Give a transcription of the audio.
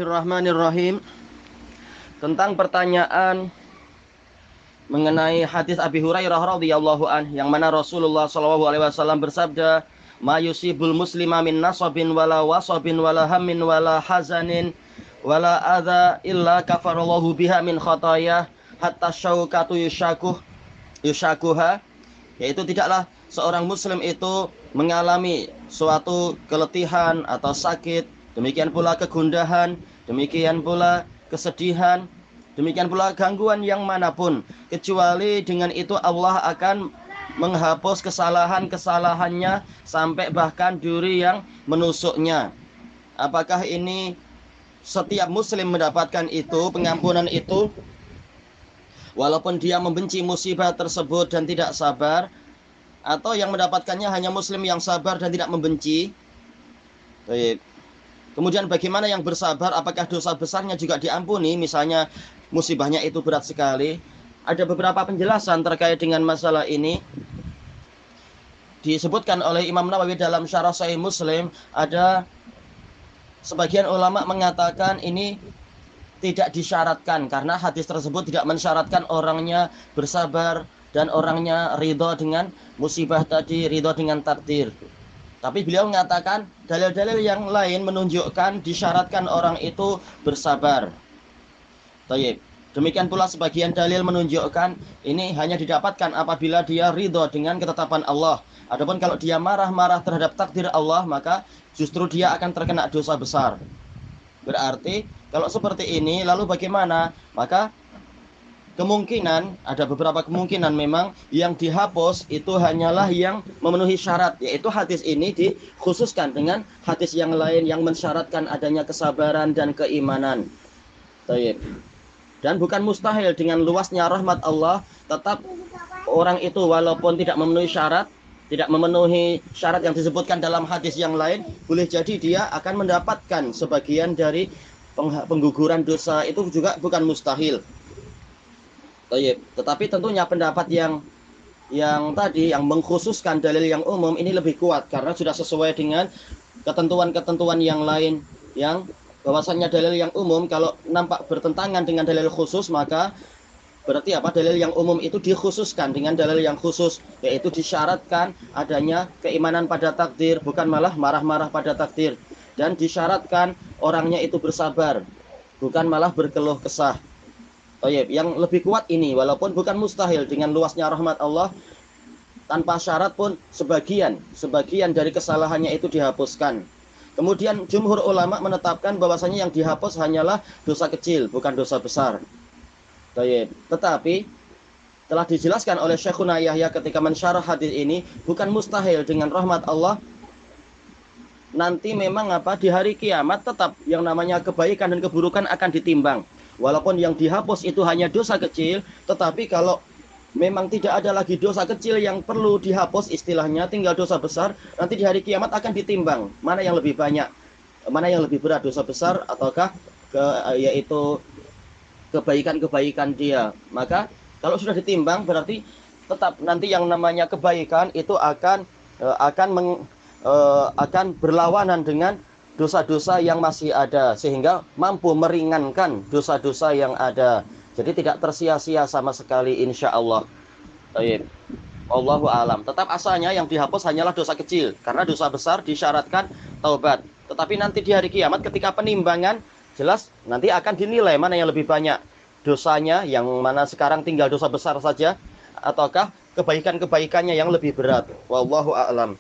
Bismillahirrahmanirrahim. Tentang pertanyaan mengenai hadis Abi Hurairah radhiyallahu an yang mana Rasulullah shallallahu alaihi wasallam bersabda, "Ma yusibul muslima min nasabin wala wasabin wala hammin wala hazanin wala adza illa kafarallahu biha min khatayah hatta syaukatu yushakuha." Yaitu tidaklah seorang muslim itu mengalami suatu keletihan atau sakit, demikian pula kegundahan, demikian pula kesedihan, demikian pula gangguan yang manapun, kecuali dengan itu Allah akan menghapus kesalahan-kesalahannya sampai bahkan duri yang menusuknya. Apakah ini setiap muslim mendapatkan itu, pengampunan itu, walaupun dia membenci musibah tersebut dan tidak sabar, atau yang mendapatkannya hanya muslim yang sabar dan tidak membenci? Baik. Kemudian bagaimana yang bersabar, apakah dosa besarnya juga diampuni? Misalnya musibahnya itu berat sekali. Ada beberapa penjelasan terkait dengan masalah ini. Disebutkan oleh Imam Nawawi dalam Syarah Sahih Muslim, ada sebagian ulama mengatakan ini tidak disyaratkan karena hadis tersebut tidak mensyaratkan orangnya bersabar dan orangnya ridho dengan musibah tadi, ridho dengan takdir. Tapi beliau mengatakan dalil-dalil yang lain menunjukkan disyaratkan orang itu bersabar. Baik. Demikian pula sebagian dalil menunjukkan ini hanya didapatkan apabila dia ridho dengan ketetapan Allah. Adapun kalau dia marah-marah terhadap takdir Allah, maka justru dia akan terkena dosa besar. Berarti kalau seperti ini lalu bagaimana? Maka kemungkinan, ada beberapa kemungkinan memang yang dihapus itu hanyalah yang memenuhi syarat, yaitu hadis ini dikhususkan dengan hadis yang lain yang mensyaratkan adanya kesabaran dan keimanan. Baik. Dan bukan mustahil dengan luasnya rahmat Allah, tetap orang itu walaupun tidak memenuhi syarat, tidak memenuhi syarat yang disebutkan dalam hadis yang lain, boleh jadi dia akan mendapatkan sebagian dari pengguguran dosa, itu juga bukan mustahil. Tetapi tentunya pendapat yang tadi yang mengkhususkan dalil yang umum ini lebih kuat karena sudah sesuai dengan ketentuan-ketentuan yang lain, yang bahwasannya dalil yang umum kalau nampak bertentangan dengan dalil khusus, maka berarti apa? Dalil yang umum itu dikhususkan dengan dalil yang khusus, yaitu disyaratkan adanya keimanan pada takdir, bukan malah marah-marah pada takdir, dan disyaratkan orangnya itu bersabar, bukan malah berkeluh kesah. Yang lebih kuat ini, walaupun bukan mustahil dengan luasnya rahmat Allah, tanpa syarat pun sebagian dari kesalahannya itu dihapuskan. Kemudian jumhur ulama menetapkan bahwasanya yang dihapus hanyalah dosa kecil, bukan dosa besar. Tetapi telah dijelaskan oleh Syekhuna Yahya ketika mensyarah hadis ini, bukan mustahil dengan rahmat Allah. Nanti memang di hari kiamat tetap yang namanya kebaikan dan keburukan akan ditimbang. Walaupun yang dihapus itu hanya dosa kecil, tetapi kalau memang tidak ada lagi dosa kecil yang perlu dihapus istilahnya, tinggal dosa besar, nanti di hari kiamat akan ditimbang mana yang lebih banyak, mana yang lebih berat, dosa besar ataukah yaitu kebaikan-kebaikan dia. Maka kalau sudah ditimbang berarti tetap nanti yang namanya kebaikan itu akan berlawanan dengan dosa-dosa yang masih ada, sehingga mampu meringankan dosa-dosa yang ada. Jadi tidak tersia-sia sama sekali, insya Allah. Allahu alam. Tetap asalnya yang dihapus hanyalah dosa kecil, karena dosa besar disyaratkan taubat. Tetapi nanti di hari kiamat ketika penimbangan, jelas nanti akan dinilai mana yang lebih banyak dosanya, yang mana sekarang tinggal dosa besar saja, ataukah kebaikan-kebaikannya yang lebih berat. Wallahu a'lam.